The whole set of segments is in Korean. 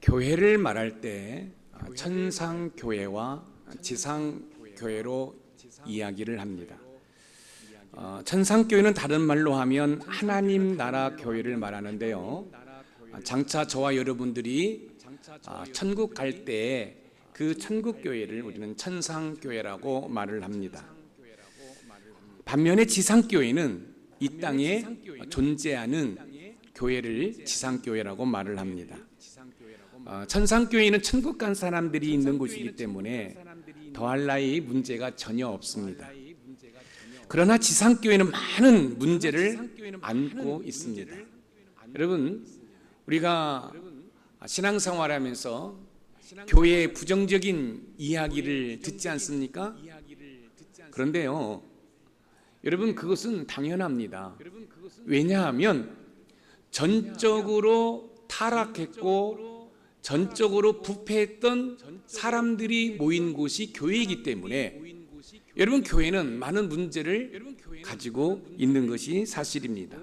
교회를 말할 때 천상교회와 지상교회로 이야기를 합니다. 천상교회는 다른 말로 하면 하나님 나라 교회를 말하는데요, 장차 저와 여러분들이 천국 갈 때 그 천국교회를 우리는 천상교회라고 말을 합니다. 반면에 지상교회는 이 땅에 존재하는 교회를 지상교회라고 말을 합니다. 천상교회는 천국 간 사람들이 있는 곳이기 때문에 더할 나위 문제가 전혀 없습니다. 그러나 지상교회는 많은 문제를 안고 있습니다. 여러분, 우리가 신앙생활하면서 교회의 부정적인 이야기를 듣지 않습니까? 그런데요, 여러분, 그것은 당연합니다. 왜냐하면 전적으로 타락했고 전적으로 부패했던 사람들이 모인 곳이 교회이기 때문에 여러분, 교회는 많은 문제를 가지고 있는 것이 사실입니다.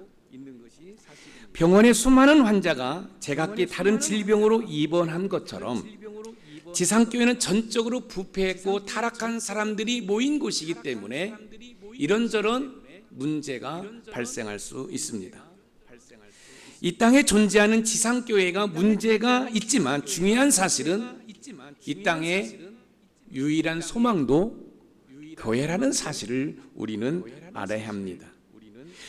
병원에 수많은 환자가 제각기 다른 질병으로 입원한 것처럼 지상교회는 전적으로 부패했고 타락한 사람들이 모인 곳이기 때문에 이런저런 문제가 발생할 수 있습니다. 이 땅에 존재하는 지상교회가 문제가 있지만 중요한 사실은 이 땅에 유일한 소망도 교회라는 사실을 우리는 알아야 합니다.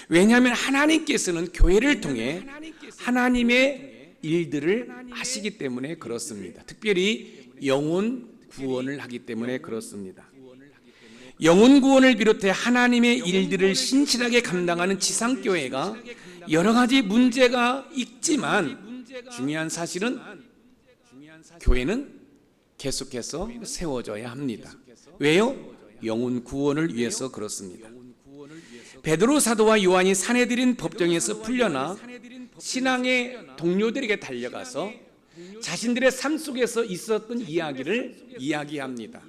왜냐하면 하나님께서는 교회를 통해 하나님의 일들을 하시기 때문에 그렇습니다. 특별히 영혼 구원을 하기 때문에 그렇습니다. 영혼 구원을 비롯해 하나님의 일들을 신실하게 감당하는 지상교회가 여러 가지 문제가 있지만 중요한 사실은 교회는 계속해서 세워져야 합니다. 왜요? 영혼 구원을 위해서 그렇습니다. 베드로 사도와 요한이 사내들인 법정에서 풀려나 신앙의 동료들에게 달려가서 자신들의 삶 속에서 있었던 이야기를 이야기합니다.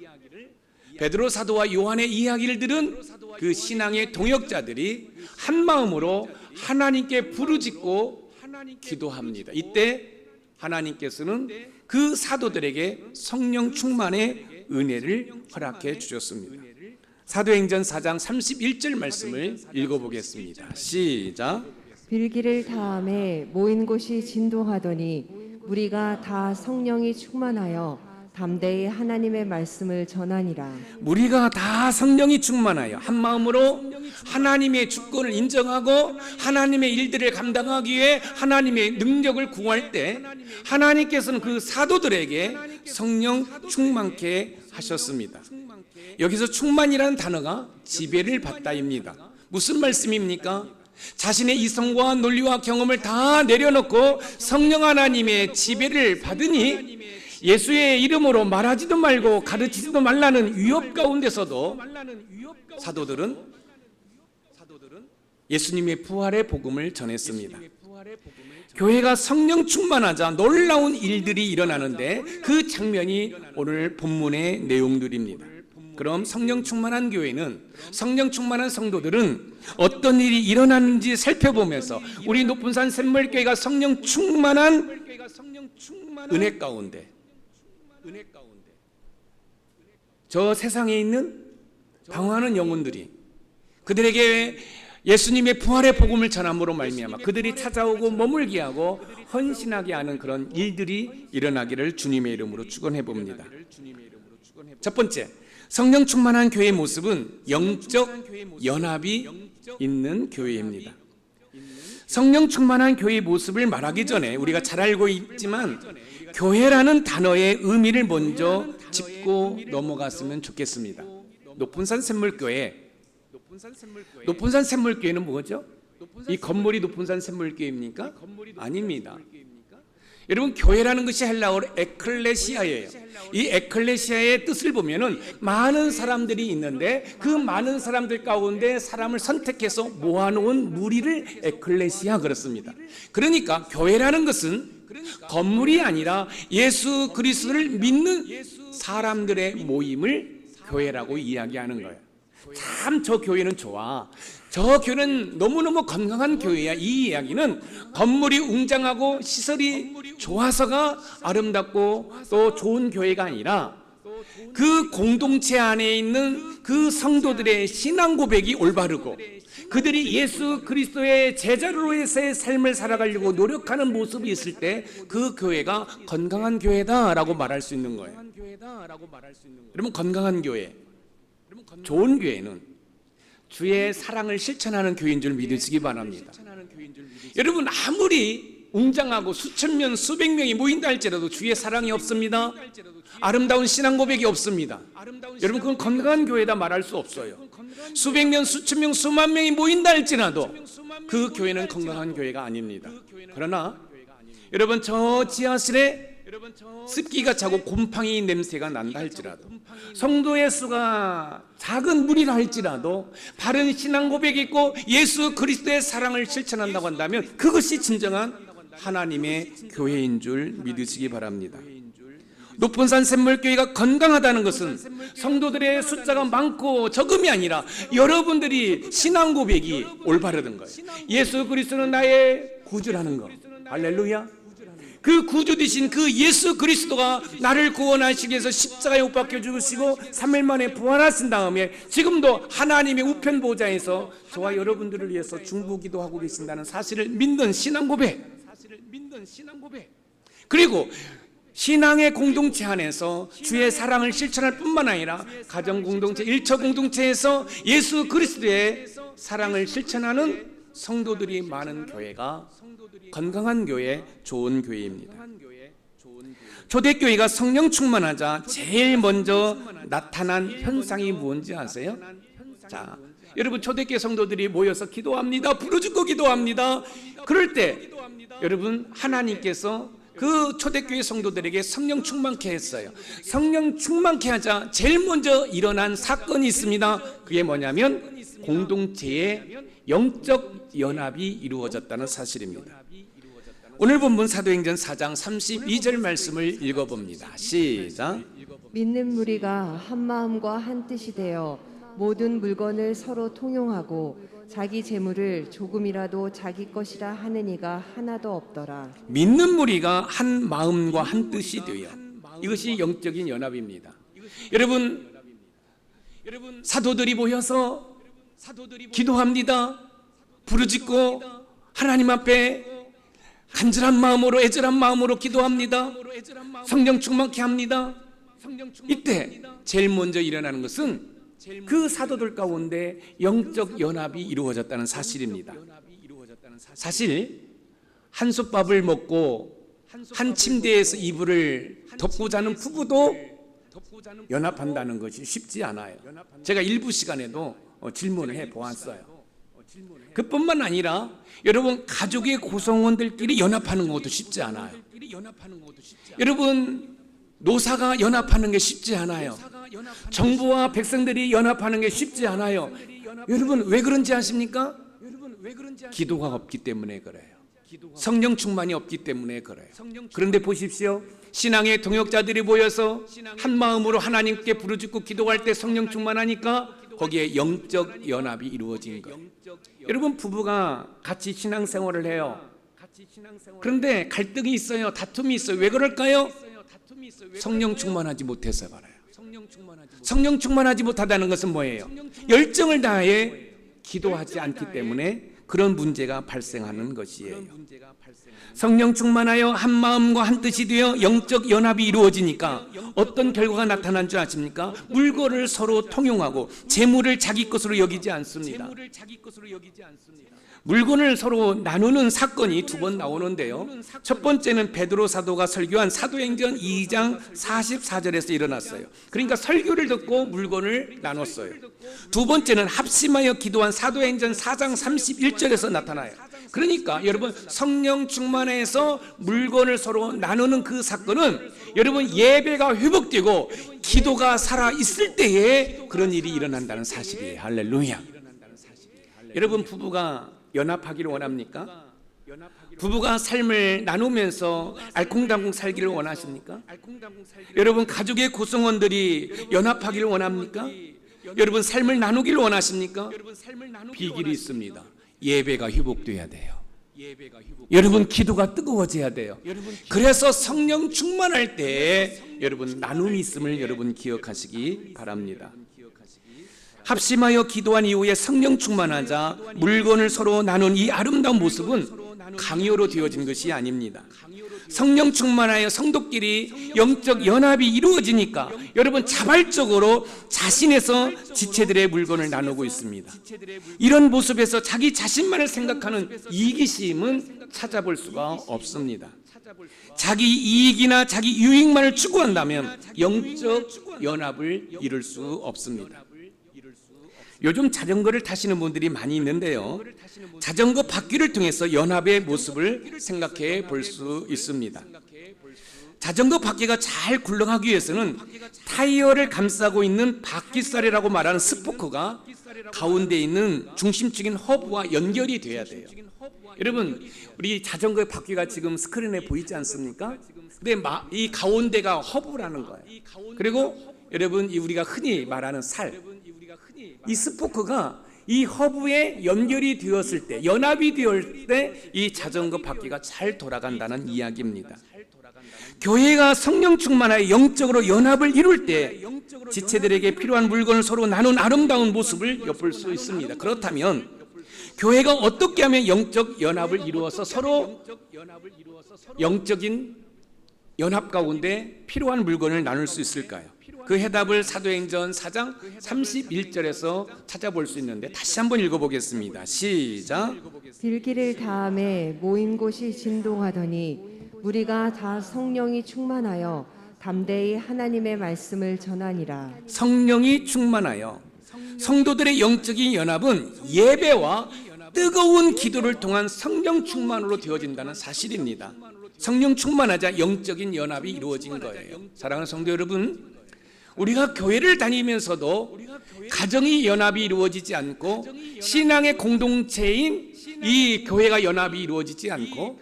베드로 사도와 요한의 이야기를 들은 그 신앙의 동역자들이 한 마음으로 하나님께 부르짖고 기도합니다. 이때 하나님께서는 그 사도들에게 성령 충만의 은혜를 허락해 주셨습니다. 사도행전 4장 31절 말씀을 읽어보겠습니다. 시작. 빌기를 다음에 모인 곳이 진동하더니 무리가 다 성령이 충만하여 담대히 하나님의 말씀을 전하니라. 무리가 다 성령이 충만하여 한 마음으로 하나님의 주권을 인정하고 하나님의 일들을 감당하기 위해 하나님의 능력을 구할 때 하나님께서는 그 사도들에게 성령 충만케 하셨습니다. 여기서 충만이라는 단어가 지배를 받다입니다. 무슨 말씀입니까? 자신의 이성과 논리와 경험을 다 내려놓고 성령 하나님의 지배를 받으니 예수의 이름으로 말하지도 말고 가르치지도 말라는 위협 가운데서도 사도들은 예수님의 부활의 복음을 전했습니다. 교회가 성령 충만하자 놀라운 일들이 일어나는데 그 장면이 오늘 본문의 내용들입니다. 그럼 성령 충만한 교회는, 성령 충만한 성도들은 어떤 일이 일어나는지 살펴보면서 우리 높은산 샘물교회가 성령 충만한 은혜 가운데, 저 세상에 있는 방황하는 영혼들이 그들에게 예수님의 부활의 복음을 전함으로 말미암아 그들이 찾아오고 머물게 하고 헌신하게 하는 그런 일들이 일어나기를 주님의 이름으로 축원해 봅니다. 첫 번째, 성령 충만한 교회의 모습은 영적 연합이 있는 교회입니다. 성령 충만한 교회의 모습을 말하기 전에 우리가 잘 알고 있지만 교회라는 단어의 의미를 먼저 짚고 넘어갔으면 좋겠습니다. 높은산 샘물교회, 높은산 샘물교회는 뭐죠? 이 건물이 높은산 샘물교회입니까? 아닙니다. 여러분, 교회라는 것이 헬라어로 에클레시아예요. 이 에클레시아의 뜻을 보면은 많은 사람들이 있는데 그 많은 사람들 가운데 사람을 선택해서 모아놓은 무리를 에클레시아 그렇습니다. 그러니까 교회라는 것은 건물이 아니라 예수 그리스도를 믿는 사람들의 모임을 교회라고 이야기하는 거예요. 참 저 교회는 좋아. 저 교회는 너무너무 건강한 교회야. 이 이야기는 건물이 웅장하고 시설이 좋아서가 아름답고 또 좋은 교회가 아니라 그 공동체 안에 있는 그 성도들의 신앙 고백이 올바르고 그들이 예수 그리스도의 제자로서의 삶을 살아가려고 노력하는 모습이 있을 때 그 교회가 건강한 교회다라고 말할 수 있는 거예요. 여러분, 건강한 교회, 좋은 교회는 주의 사랑을 실천하는 교회인 줄 믿으시기 바랍니다. 여러분, 아무리 웅장하고 수천 명, 수백 명이 모인다 할지라도 주의 사랑이 없습니다. 아름다운 신앙 고백이 없습니다. 여러분, 그건 건강한 교회다 말할 수 없어요. 수백 명, 수천 명, 수만 명이 모인다 할지라도 그 교회는 건강한 교회가 아닙니다. 그러나 여러분, 저 지하실에 습기가 차고 곰팡이 냄새가 난다 할지라도, 성도의 수가 작은 무리라 할지라도 바른 신앙 고백이 있고 예수 그리스도의 사랑을 실천한다고 한다면 그것이 진정한 하나님의 교회인 줄 믿으시기 바랍니다. 높은 산 샘물교회가 건강하다는 것은 성도들의 숫자가 많고 적음이 아니라 여러분들이 신앙 고백이 올바르던 거예요. 예수 그리스도는 나의 구주라는 거. 할렐루야. 그 구주 되신 그 예수 그리스도가 나를 구원하시기 위해서 십자가에 못 박혀 죽으시고 3일 만에 부활하신 다음에 지금도 하나님의 우편 보좌에서 저와 여러분들을 위해서 중보기도하고 계신다는 사실을 믿는 신앙 고백. 그리고 신앙의 공동체 안에서 주의 사랑을 실천할 뿐만 아니라 가정 공동체, 일처 공동체에서 예수 그리스도의 사랑을 실천하는 성도들이 많은 교회가 건강한 교회, 좋은 교회입니다. 초대교회가 성령 충만하자 제일 먼저 나타난 현상이 뭔지 아세요? 자, 여러분, 초대교회 성도들이 모여서 기도합니다. 부르짖고 기도합니다. 그럴 때 여러분, 하나님께서 그 초대교회 성도들에게 성령 충만케 했어요. 성령 충만케 하자 제일 먼저 일어난 사건이 있습니다. 그게 뭐냐면 공동체의 영적 연합이 이루어졌다는 사실입니다. 오늘 본문 사도행전 4장 32절 말씀을 읽어봅니다. 시작. 믿는 무리가 한 마음과 한 뜻이 되어 모든 물건을 서로 통용하고 자기 재물을 조금이라도 자기 것이라 하는 이가 하나도 없더라. 믿는 무리가 한 마음과 한 뜻이 되어, 이것이 영적인 연합입니다. 여러분, 사도들이 모여서 기도합니다. 부르짖고 하나님 앞에 간절한 마음으로, 애절한 마음으로 기도합니다. 성령 충만케 합니다. 이때 제일 먼저 일어나는 것은 그 사도들 가운데 영적 연합이 이루어졌다는 사실입니다. 사실 한솥밥을 먹고 한 침대에서 이불을 덮고 자는 부부도 연합한다는 것이 쉽지 않아요. 제가 일부 시간에도 질문을 해 보았어요. 그뿐만 아니라 여러분, 가족의 구성원들끼리 연합하는 것도 쉽지 않아요. 여러분, 노사가 연합하는 게 쉽지 않아요. 정부와 백성들이 연합하는 게 쉽지 않아요. 여러분, 왜 그런지 아십니까? 기도가 없기 때문에 그래요. 성령 충만이 없기 때문에 그래요. 그런데 보십시오. 신앙의 동역자들이 모여서 한 마음으로 하나님께 부르짖고 기도할 때 성령 충만하니까 거기에 영적 연합이 이루어진 거예요. 여러분, 부부가 같이 신앙생활을 해요. 그런데 갈등이 있어요. 다툼이 있어요. 왜 그럴까요? 성령 충만하지 못해서 그래요. 성령 충만하지 못하다는 것은 뭐예요? 열정을 다해 기도하지 않기 때문에 그런 문제가 발생하는 것이에요. 성령 충만하여 한 마음과 한 뜻이 되어 영적 연합이 이루어지니까 어떤 결과가 나타난 줄 아십니까? 물건을 서로 통용하고 재물을 자기 것으로 여기지 않습니다. 물건을 서로 나누는 사건이 두 번 나오는데요. 첫 번째는 베드로 사도가 설교한 사도행전 2장 44절에서 일어났어요. 그러니까 설교를 듣고 물건을 나눴어요. 두 번째는 합심하여 기도한 사도행전 4장 31절에서 나타나요. 그러니까 여러분, 성령 충만해서 물건을 서로 나누는 그 사건은 여러분, 예배가 회복되고 기도가 살아 있을 때에 그런 일이 일어난다는 사실이에요. 할렐루야. 여러분, 부부가 연합하기를 원합니까? 부부가 삶을 나누면서 알콩달콩 살기를 원하십니까? 여러분, 가족의 구성원들이 연합하기를 원합니까? 여러분 삶을 나누길 원하십니까? 비결이 있습니다. 예배가 회복돼야 돼요. 여러분 기도가 뜨거워져야 돼요. 그래서 성령 충만할 때 여러분 나눔이 있음을 여러분 기억하시기 바랍니다. 합심하여 기도한 이후에 성령 충만하자 물건을 서로 나눈 이 아름다운 모습은 강요로 되어진 것이 아닙니다. 성령 충만하여 성도끼리 영적 연합이 이루어지니까 여러분 자발적으로 자신에서 지체들의 물건을 나누고 있습니다. 이런 모습에서 자기 자신만을 생각하는 이기심은 찾아볼 수가 없습니다. 자기 이익이나 자기 유익만을 추구한다면 영적 연합을 이룰 수 없습니다. 요즘 자전거를 타시는 분들이 많이 있는데요, 자전거 바퀴를 통해서 연합의 모습을 생각해 볼 수 있습니다. 자전거 바퀴가 잘 굴러가기 위해서는 타이어를 감싸고 있는 바퀴살이라고 말하는 스포크가 가운데 있는 중심적인 허브와 연결이 돼야 돼요. 여러분, 우리 자전거 바퀴가 지금 스크린에 보이지 않습니까? 근데 이 가운데가 허브라는 거예요. 그리고 여러분, 우리가 흔히 말하는 살, 이 스포크가 이 허브에 연결이 되었을 때, 연합이 되었을 때 이 자전거 바퀴가 잘 돌아간다는 이야기입니다. 교회가 성령 충만하여 영적으로 연합을 이룰 때 지체들에게 필요한 물건을 서로 나눈 아름다운 모습을 엿볼 수 있습니다. 그렇다면 교회가 어떻게 하면 영적 연합을 이루어서 서로 영적인 연합 가운데 필요한 물건을 나눌 수 있을까요? 그 해답을 사도행전 4장 31절에서 찾아볼 수 있는데 다시 한번 읽어보겠습니다. 시작. 빌기를 다음에 모인 곳이 진동하더니 무리가 다 성령이 충만하여 담대히 하나님의 말씀을 전하니라. 성령이 충만하여 성도들의 영적인 연합은 예배와 뜨거운 기도를 통한 성령 충만으로 되어진다는 사실입니다. 성령 충만하자 영적인 연합이 이루어진 거예요. 사랑하는 성도 여러분, 우리가 교회를 다니면서도 가정이 연합이 이루어지지 않고 신앙의 공동체인 이 교회가 연합이 이루어지지 않고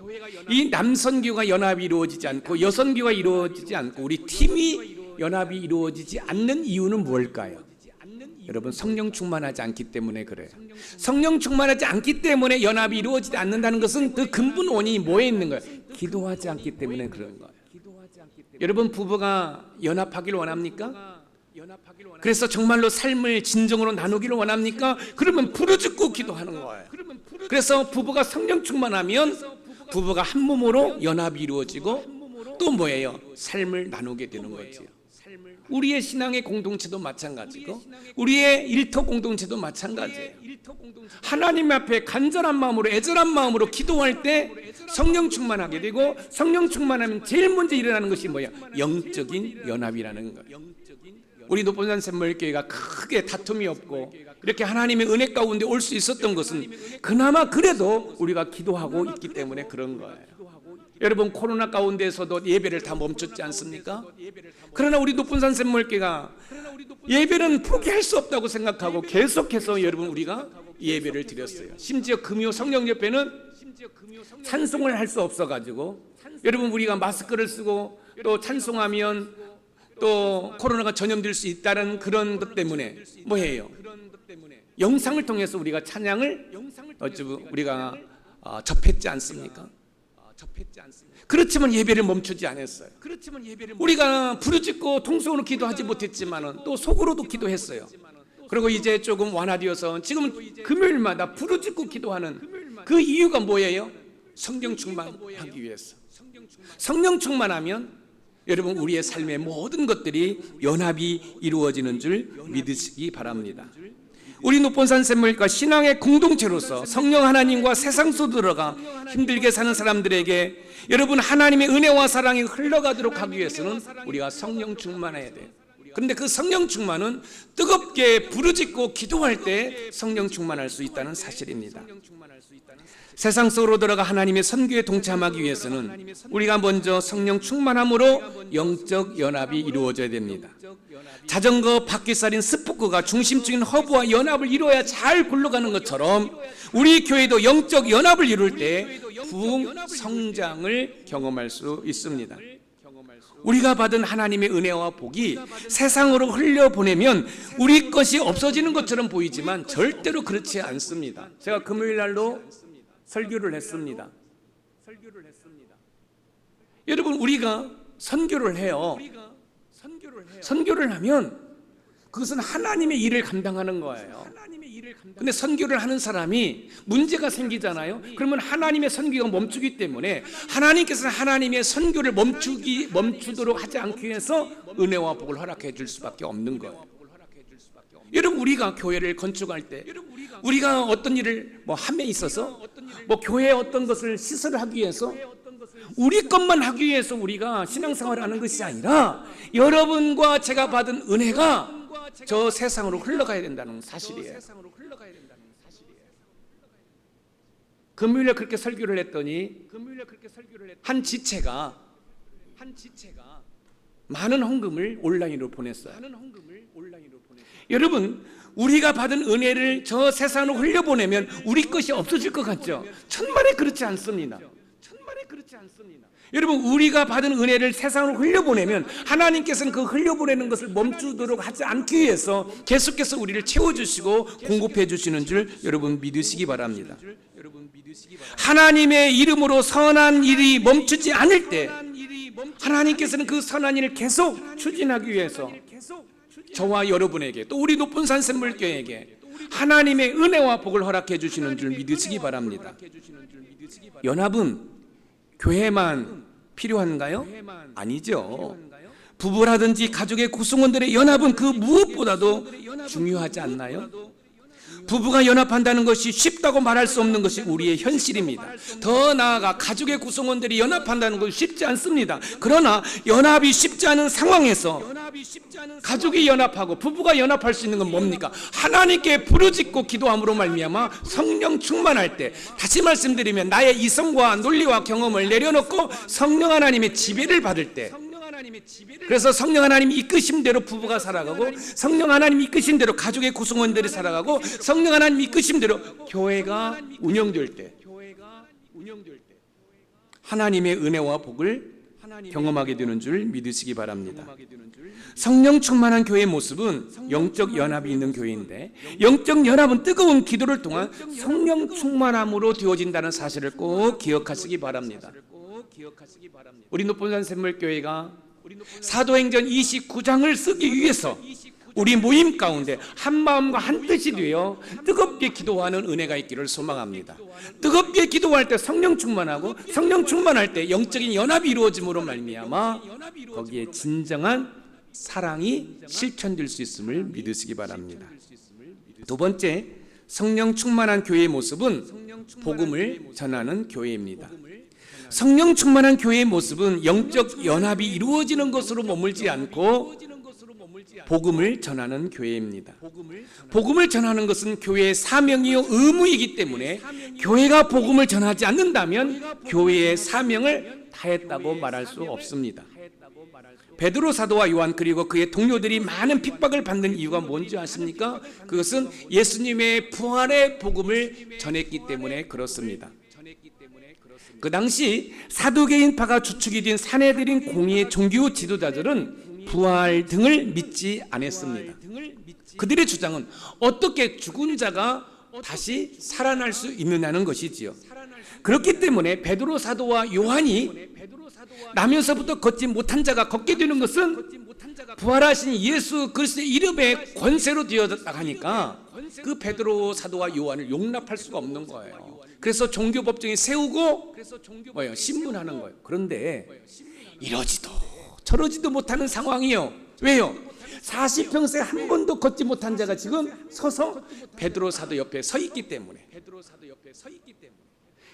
이 남선교가 연합이 이루어지지 않고 여선교가 이루어지지 않고 우리 팀이 연합이 이루어지지 않는 이유는 무엇일까요? 여러분, 성령 충만하지 않기 때문에 그래요. 성령 충만하지 않기 때문에 연합이 이루어지지 않는다는 것은 그 근본 원인이 뭐에 있는 거예요? 기도하지 않기 때문에 그런 거예요. 여러분, 부부가 연합하기를 원합니까? 그래서 정말로 삶을 진정으로 나누기를 원합니까? 그러면 부르짖고 기도하는 거예요. 그래서 부부가 성령 충만하면 부부가 한 몸으로 연합이 이루어지고 또 뭐예요? 삶을 나누게 되는 거죠. 우리의 신앙의 공동체도 마찬가지고 우리의 일터 공동체도 마찬가지예요. 하나님 앞에 간절한 마음으로 애절한 마음으로 기도할 때 성령 충만하게 되고, 성령 충만하면 제일 먼저 일어나는 것이 뭐야? 영적인 연합이라는 거예요. 우리 높은산 샘물교회가 크게 다툼이 없고 이렇게 하나님의 은혜 가운데 올 수 있었던 것은 그나마 그래도 우리가 기도하고 있기 때문에 그런 거예요. 여러분, 코로나 가운데서도 예배를 다 멈췄지 않습니까? 그러나 우리 높은산 샘물교회가 예배는 포기할 수 없다고 생각하고 계속해서 여러분 우리가 예배를 드렸어요. 심지어 금요 성령협회는 찬송을 할 수 없어가지고 여러분 우리가 마스크를 쓰고 또 찬송하면 또 코로나가 전염될 수 있다는 그런 것 때문에 뭐예요? 영상을 통해서 우리가 찬양을 우리가 접했지 않습니까? 그렇지만 예배를 멈추지 않았어요. 우리가 부르짖고 통성으로 기도하지 못했지만은 또 속으로도 기도했어요. 그리고 이제 조금 완화되어서 지금 금요일마다 부르짖고 기도하는 그 이유가 뭐예요? 성령 충만하기 위해서. 성령 충만하면 여러분 우리의 삶의 모든 것들이 연합이 이루어지는 줄 믿으시기 바랍니다. 우리 높은산 샘물과 신앙의 공동체로서 성령 하나님과 세상 속 들어가 힘들게 사는 사람들에게 여러분 하나님의 은혜와 사랑이 흘러가도록 하기 위해서는 우리가 성령 충만해야 돼요. 그런데 그 성령 충만은 뜨겁게 부르짖고 기도할 때 성령 충만할 수 있다는 사실입니다. 세상 속으로 들어가 하나님의 선교에 동참하기 위해서는 우리가 먼저 성령 충만함으로 영적 연합이 이루어져야 됩니다. 자전거 바퀴살인 스포크가 중심적인 허브와 연합을 이루어야 잘 굴러가는 것처럼 우리 교회도 영적 연합을 이룰 때 부흥 성장을 경험할 수 있습니다. 우리가 받은 하나님의 은혜와 복이 세상으로 흘려보내면 우리 것이 없어지는 것처럼 보이지만 절대로 그렇지 않습니다. 제가 금요일 날로 설교를 했습니다. 여러분, 우리가 선교를 해요. 선교를 하면 그것은 하나님의 일을 감당하는 거예요. 근데 선교를 하는 사람이 문제가 생기잖아요. 그러면 하나님의 선교가 멈추기 때문에 하나님께서는 하나님의 선교를 멈추도록 하지 않기 위해서 은혜와 복을 허락해 줄 수밖에 없는 거예요. 여러분, 우리가 교회를 건축할 때 우리가 어떤 일을 함에 있어서 교회에 어떤 것을 시설을 하기 위해서 우리 것만 하기 위해서 우리가 신앙생활을 하는 것이 아니라 여러분과 제가 받은 은혜가 저 세상으로 흘러가야 된다는 사실이에요. 금요일에 그렇게 설교를 했더니 한 지체가 많은 헌금을 온라인으로 보냈어요. 여러분, 우리가 받은 은혜를 저 세상으로 흘려보내면 우리 것이 없어질 것 같죠? 천만에 그렇지 않습니다. 여러분, 우리가 받은 은혜를 세상으로 흘려보내면 하나님께서는 그 흘려보내는 것을 멈추도록 하지 않기 위해서 계속해서 우리를 채워주시고 공급해 주시는 줄 여러분 믿으시기 바랍니다. 하나님의 이름으로 선한 일이 멈추지 않을 때 하나님께서는 그 선한 일을 계속 추진하기 위해서 저와 여러분에게, 또 우리 높은 산 샘물교회에게 하나님의 은혜와 복을 허락해 주시는 줄 믿으시기 바랍니다. 연합은 교회만 필요한가요? 아니죠. 부부라든지 가족의 구성원들의 연합은 그 무엇보다도 중요하지 않나요? 부부가 연합한다는 것이 쉽다고 말할 수 없는 것이 우리의 현실입니다. 더 나아가 가족의 구성원들이 연합한다는 것이 쉽지 않습니다. 그러나 연합이 쉽지 않은 상황에서 가족이 연합하고 부부가 연합할 수 있는 건 뭡니까? 하나님께 부르짖고 기도함으로 말미암아 성령 충만할 때, 다시 말씀드리면 나의 이성과 논리와 경험을 내려놓고 성령 하나님의 지배를 받을 때, 그래서 성령 하나님 이끄심대로 부부가 살아가고 성령 하나님 이끄신 대로 가족의 구성원들이 살아가고 성령 하나님 이끄신 대로 교회가 운영될 때 하나님의 은혜와 복을 경험하게 되는 줄 믿으시기 바랍니다. 성령 충만한 교회의 모습은 영적 연합이 있는 교회인데, 영적 연합은 뜨거운 기도를 통한 성령 충만함으로 되어진다는 사실을 꼭 기억하시기 바랍니다. 우리 높은산 샘물교회가 사도행전 29장을 쓰기 위해서 우리 모임 가운데 한 마음과 한 뜻이 되어 뜨겁게 기도하는 은혜가 있기를 소망합니다. 뜨겁게 기도할 때 성령 충만하고 성령 충만할 때 영적인 연합이 이루어짐으로 말미암아 거기에 진정한 사랑이 실천될 수 있음을 믿으시기 바랍니다. 두 번째, 성령 충만한 교회의 모습은 복음을 전하는 교회입니다. 성령 충만한 교회의 모습은 영적 연합이 이루어지는 것으로 머물지 않고 복음을 전하는 교회입니다. 복음을 전하는 것은 교회의 사명이요 의무이기 때문에 교회가 복음을 전하지 않는다면 교회의 사명을 다했다고 말할 수 없습니다. 베드로 사도와 요한 그리고 그의 동료들이 많은 핍박을 받는 이유가 뭔지 아십니까? 그것은 예수님의 부활의 복음을 전했기 때문에 그렇습니다. 그 당시 사두개인파가 주축이 된 사내들인 공의의 종교 지도자들은 부활 등을 믿지 않았습니다. 그들의 주장은 어떻게 죽은 자가 다시 살아날 수 있느냐는 것이지요. 그렇기 때문에 베드로 사도와 요한이 나면서부터 걷지 못한 자가 걷게 되는 것은 부활하신 예수 그리스도의 이름의 권세로 되었다 하니까 그 베드로 사도와 요한을 용납할 수가 없는 거예요. 그래서 종교 법정에 세우고 신문하는 거예요. 그런데 이러지도 저러지도 못하는 상황이요. 왜요? 40평생 한 번도 걷지 못한 자가 지금 서서 베드로 사도 옆에 서 있기 때문에.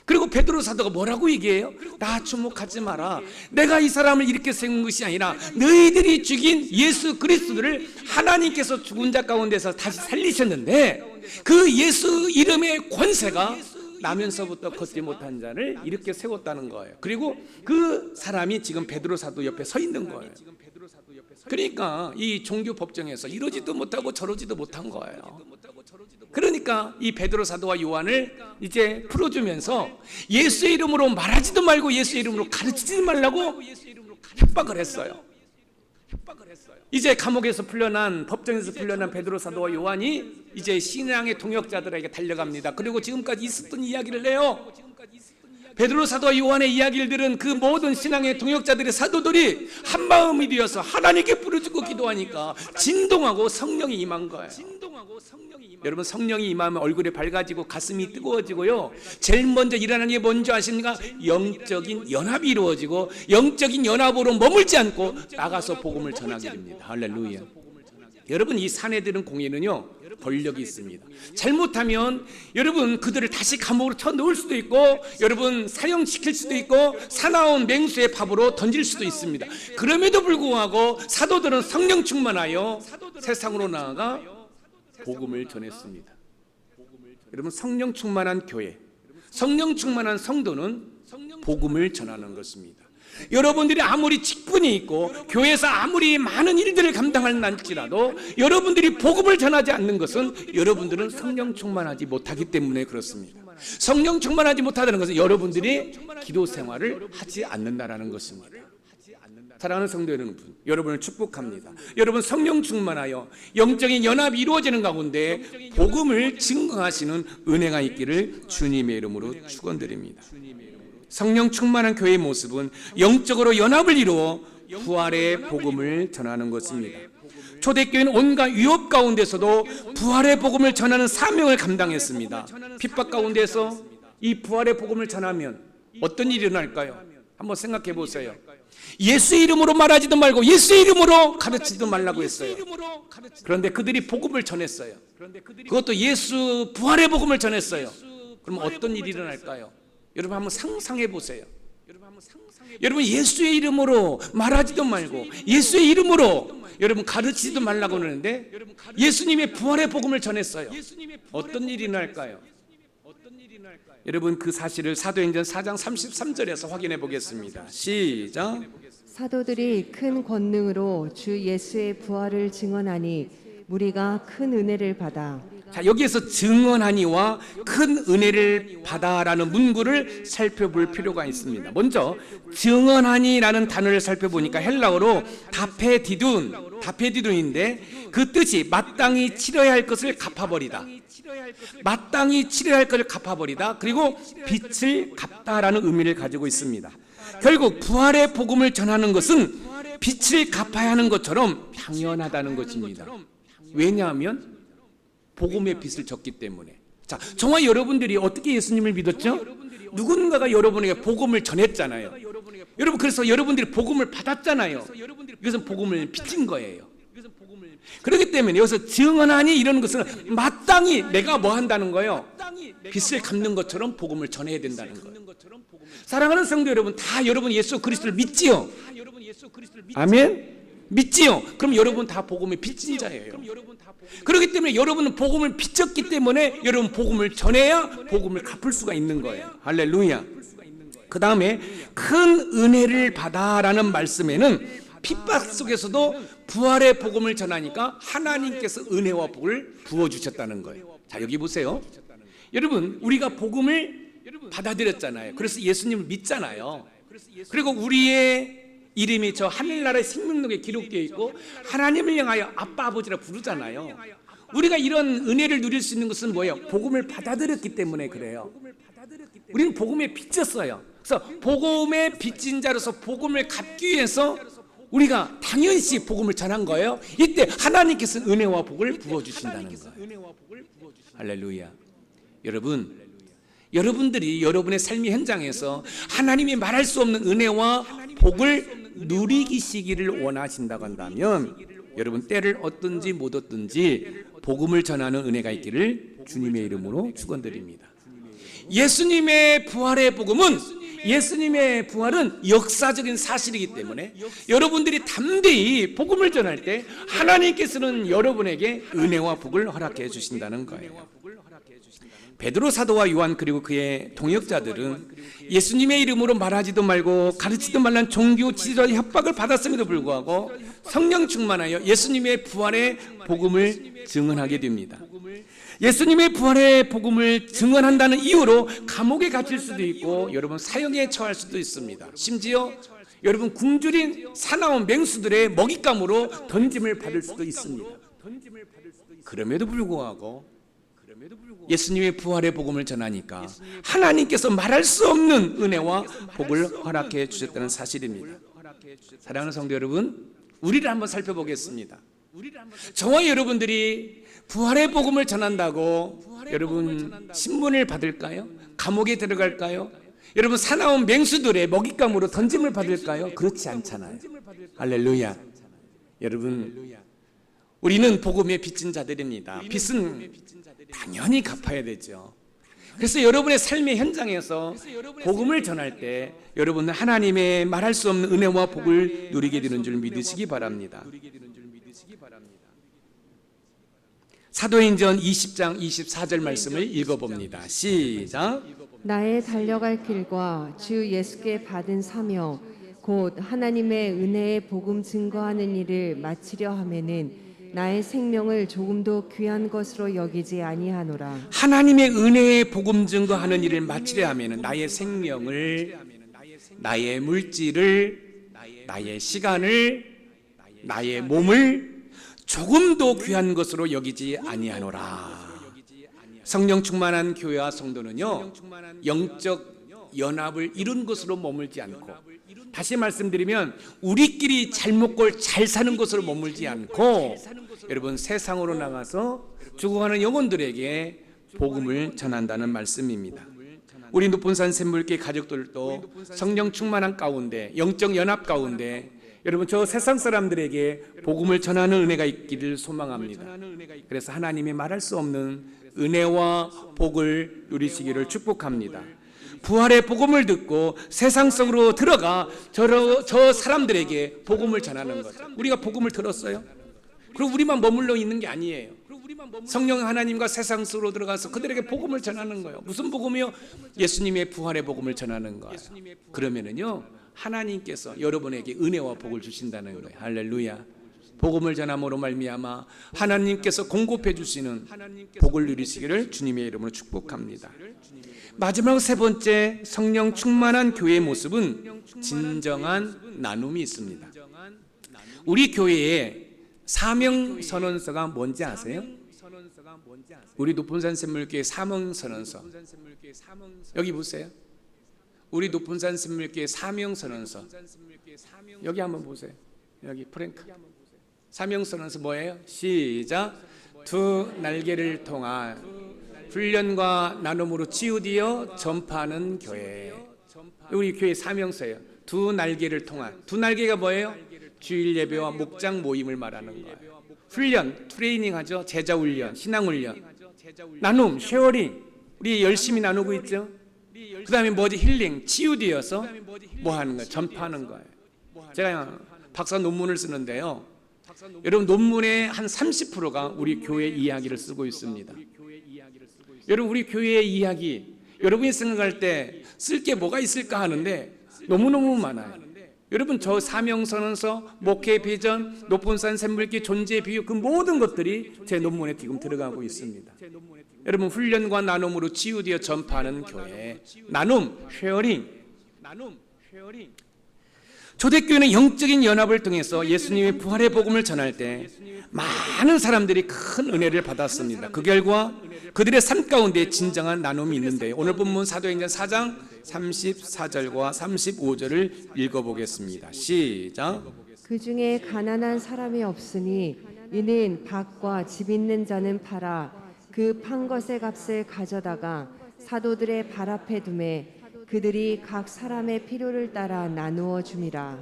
그리고 베드로 사도가 뭐라고 얘기해요? 나 주목하지 마라. 내가 이 사람을 이렇게 세운 것이 아니라 너희들이 죽인 예수 그리스도를 하나님께서 죽은 자 가운데서 다시 살리셨는데 그 예수 이름의 권세가 나면서부터 걷지 못한 자를 이렇게 세웠다는 거예요. 그리고 그 사람이 지금 베드로 사도 옆에 서 있는 거예요. 그러니까 이 종교 법정에서 이러지도 못하고 저러지도 못한 거예요. 그러니까 이 베드로 사도와 요한을 이제 풀어주면서 예수의 이름으로 말하지도 말고 예수의 이름으로 가르치지 말라고 협박을 했어요. 이제 감옥에서 풀려난, 법정에서 풀려난 베드로 사도와 요한이 이제 신앙의 동역자들에게 달려갑니다. 그리고 지금까지 있었던 이야기를 해요. 베드로 사도와 요한의 이야기를 들은 그 모든 신앙의 동역자들의 사도들이 한마음이 되어서 하나님께 부르짖고 기도하니까 진동하고 성령이 임한 거예요. 여러분, 성령이 임하면 얼굴이 밝아지고 가슴이 뜨거워지고요, 제일 먼저 일어나는 게 뭔지 아십니까? 영적인 연합이 이루어지고, 영적인 연합으로 머물지 않고 나가서 복음을 전하게 됩니다. 할렐루야. 여러분, 이 사내들은 공예는요 권력이 있습니다. 잘못하면 여러분 그들을 다시 감옥으로 쳐넣을 수도 있고, 여러분 사형시킬 수도 있고, 사나운 맹수의 밥으로 던질 수도 있습니다. 그럼에도 불구하고 사도들은 성령 충만하여 세상으로 나아가 복음을 전했습니다. 여러분, 성령 충만한 교회, 성령 충만한 성도는 복음을 전하는 것입니다. 여러분들이 아무리 직분이 있고 교회에서 아무리 많은 일들을 감당할지라도 여러분들이 복음을 전하지 않는 것은 여러분들은 성령 충만하지 못하기 때문에 그렇습니다. 성령 충만하지 못하다는 것은 여러분들이 기도 생활을 하지 않는다라는 것입니다. 사랑하는 성도 여러분, 여러분을 축복합니다. 여러분, 성령 충만하여 영적인 연합이 이루어지는 가운데 복음을 증거하시는 은혜가 있기를 주님의 이름으로 축원드립니다. 성령 충만한 교회의 모습은 영적으로 연합을 이루어 부활의 복음을 전하는 것입니다. 초대교회는 온갖 위협 가운데서도 부활의 복음을 전하는 사명을 감당했습니다. 핍박 가운데서 이 부활의 복음을 전하면 어떤 일이 일어날까요? 한번 생각해 보세요. 예수의 이름으로 말하지도 말고 예수의 이름으로 가르치지도 말라고 했어요. 그런데 그들이 복음을 전했어요. 그것도 예수 부활의 복음을 전했어요. 그럼 어떤 일이 일어날까요? 여러분 한번 상상해 보세요. 여러분, 예수의 이름으로 말하지도 말고 예수의 이름으로 여러분 가르치지도 말라고 하는데 예수님의 부활의 복음을 전했어요. 어떤 일이 날까요? 여러분, 그 사실을 사도행전 4장 33절에서 확인해 보겠습니다. 시작. 사도들이 큰 권능으로 주 예수의 부활을 증언하니 무리가 큰 은혜를 받아. 자, 여기에서 증언하니와 큰 은혜를 받아라는 문구를 살펴볼 필요가 있습니다. 먼저 증언하니라는 단어를 살펴보니까 헬라어로 다페디둔인데 그 뜻이 마땅히 치러야 할 것을 갚아버리다, 마땅히 치러야 할 것을 갚아버리다, 그리고 빛을 갚다라는 의미를 가지고 있습니다. 결국 부활의 복음을 전하는 것은 빛을 갚아야 하는 것처럼 당연하다는 것입니다. 왜냐하면 복음의 빛을 졌기 때문에. 자, 저와 여러분들이 어떻게 예수님을 믿었죠? 누군가가 여러분에게 복음을 전했잖아요. 여러분, 그래서 여러분들이 복음을 받았잖아요. 이것은 복음을 빚진 거예요. 그렇기 때문에 여기서 증언하니 이런 것은 마땅히 내가 뭐 한다는 거예요? 빛을 갚는 것처럼 복음을 전해야 된다는 거예요. 사랑하는 성도 여러분, 다 여러분 예수 그리스도를 믿지요? 아멘? 믿지요? 그럼 여러분 다 복음의 빚진 자예요. 그렇기 때문에 여러분은 복음을 빚졌기 때문에 여러분 복음을 전해야 복음을 갚을 수가 있는 거예요. 할렐루야. 그 다음에 큰 은혜를 받아라는 말씀에는 핍박 속에서도 부활의 복음을 전하니까 하나님께서 은혜와 복을 부어주셨다는 거예요. 자, 여기 보세요. 여러분, 우리가 복음을 받아들였잖아요. 그래서 예수님을 믿잖아요. 그리고 우리의 이름이 저 하늘나라의 생명록에 기록되어 있고 하나님을 향하여 아빠 아버지라 부르잖아요. 우리가 이런 은혜를 누릴 수 있는 것은 뭐예요? 복음을 받아들였기 때문에 그래요. 우리는 복음에 빚졌어요. 그래서 복음의 빚진 자로서 복음을 갚기 위해서 우리가 당연시 복음을 전한 거예요. 이때 하나님께서 은혜와 복을 부어주신다는 거예요. 할렐루야. 여러분, 여러분들이 여러분의 삶의 현장에서 하나님이 말할 수 없는 은혜와 복을 누리시기를 원하신다고 한다면 여러분, 때를 얻든지 못 얻든지 복음을 전하는 은혜가 있기를 주님의 이름으로 축원드립니다. 예수님의 부활의 복음은, 예수님의 부활은 역사적인 사실이기 때문에 여러분들이 담대히 복음을 전할 때 하나님께서는 여러분에게 은혜와 복을 허락해 주신다는 거예요. 베드로 사도와 요한 그리고 그의 동역자들은 예수님의 이름으로 말하지도 말고 가르치지도 말란 종교 지도자의 협박을 받았음에도 불구하고 성령 충만하여 예수님의 부활의 복음을 증언하게 됩니다. 예수님의 부활의 복음을 증언한다는 이유로 감옥에 갇힐 수도 있고 여러분 사형에 처할 수도 있습니다. 심지어 여러분 굶주린 사나운 맹수들의 먹잇감으로 던짐을 받을 수도 있습니다. 그럼에도 불구하고 예수님의 부활의 복음을 전하니까 하나님께서 말할 수 없는 은혜와 복을 허락해 주셨다는 사실입니다. 사랑하는 성도 여러분, 우리를 한번 살펴보겠습니다. 저와 여러분들이 부활의 복음을 전한다고 여러분 신문을 받을까요? 감옥에 들어갈까요? 여러분 사나운 맹수들의 먹잇감으로 던짐을 받을까요? 그렇지 않잖아요. 할렐루야. 여러분, 우리는 복음에 빚진 자들입니다. 빚은 당연히 갚아야 되죠. 그래서 여러분의 삶의 현장에서 복음을 전할 때 여러분은 하나님의 말할 수 없는 은혜와 복을 누리게 되는 줄 믿으시기 바랍니다. 사도행전 20장 24절 말씀을 읽어봅니다. 시작. 나의 달려갈 길과 주 예수께 받은 사명 곧 하나님의 은혜의 복음 증거하는 일을 마치려 하면은 나의 생명을 조금도 귀한 것으로 여기지 아니하노라. 하나님의 은혜의 복음 증거하는 일을 마치려 하면 나의 생명을, 나의 물질을, 나의 시간을, 나의 몸을 조금도 귀한 것으로 여기지 아니하노라. 성령 충만한 교회와 성도는요, 영적 연합을 이룬 것으로 머물지 않고, 다시 말씀드리면 우리끼리 잘 먹고 잘 사는 것으로 머물지 않고, 여러분 세상으로 나가서 죽어가는 영혼들에게 복음을 전한다는 말씀입니다. 우리 높은산 샘물교회 가족들도 성령 충만한 가운데, 영적 연합 가운데 여러분 저 세상 사람들에게 복음을 전하는 은혜가 있기를 소망합니다. 그래서 하나님이 말할 수 없는 은혜와 복을 누리시기를 축복합니다. 부활의 복음을 듣고 세상 속으로 들어가 저 사람들에게 복음을 전하는 거죠. 우리가 복음을 들었어요? 그리고 우리만 머물러 있는 게 아니에요. 성령 하나님과 세상 속으로 들어가서 그들에게 복음을 전하는 거예요. 무슨 복음이요? 예수님의 부활의 복음을 전하는 거예요. 그러면은요, 하나님께서 여러분에게 은혜와 복을 주신다는 거예요. 할렐루야. 복음을 전함으로 말미암아 하나님께서 공급해 주시는 복을 누리시기를 주님의 이름으로 축복합니다. 마지막 세 번째, 성령 충만한 교회의 모습은 진정한 나눔이 있습니다. 우리 교회에 사명 선언서가 뭔지 아세요? 우리 높은산 샘물교회 사명 선언서. 여기 보세요. 우리 높은산 샘물교회 사명 선언서. 여기 한번 보세요. 여기 프랭크. 사명 선언서 뭐예요? 시작. 두 날개를 통한 훈련과 나눔으로 치유되어 전파하는 교회. 우리 교회 사명서예요. 두 날개를 통한. 두 날개가 뭐예요? 주일 예배와 목장 모임을 말하는 거예요. 훈련, 트레이닝 하죠. 제자 훈련, 신앙 훈련. 나눔, 쉐어링. 우리 열심히 나누고 있죠. 그 다음에 뭐지? 힐링, 치유되어서 뭐 하는 거예요? 전파하는 거예요. 제가 박사 논문을 쓰는데요, 여러분 논문의 한 30%가 우리 교회 이야기를 쓰고 있습니다. 여러분 우리 교회의 이야기, 여러분이 생각할 때 쓸 게 뭐가 있을까 하는데 너무너무 많아요. 여러분 저 사명선언서, 목회 비전, 높은산 샘물교 존재 비유, 그 모든 것들이 제 논문에 지금 들어가고 있습니다. 여러분 훈련과 나눔으로 치유되어 전파하는 교회, 나눔, 쉐어링. 초대교회는 영적인 연합을 통해서 예수님의 부활의 복음을 전할 때 많은 사람들이 큰 은혜를 받았습니다. 그 결과 그들의 삶 가운데 진정한 나눔이 있는데, 오늘 본문 사도행전 4장 34절과 35절을 읽어보겠습니다. 시작. 그 중에 가난한 사람이 없으니 이는 밭과 집 있는 자는 팔아 그 판 것의 값을 가져다가 사도들의 발 앞에 두매 그들이 각 사람의 필요를 따라 나누어 줌이라.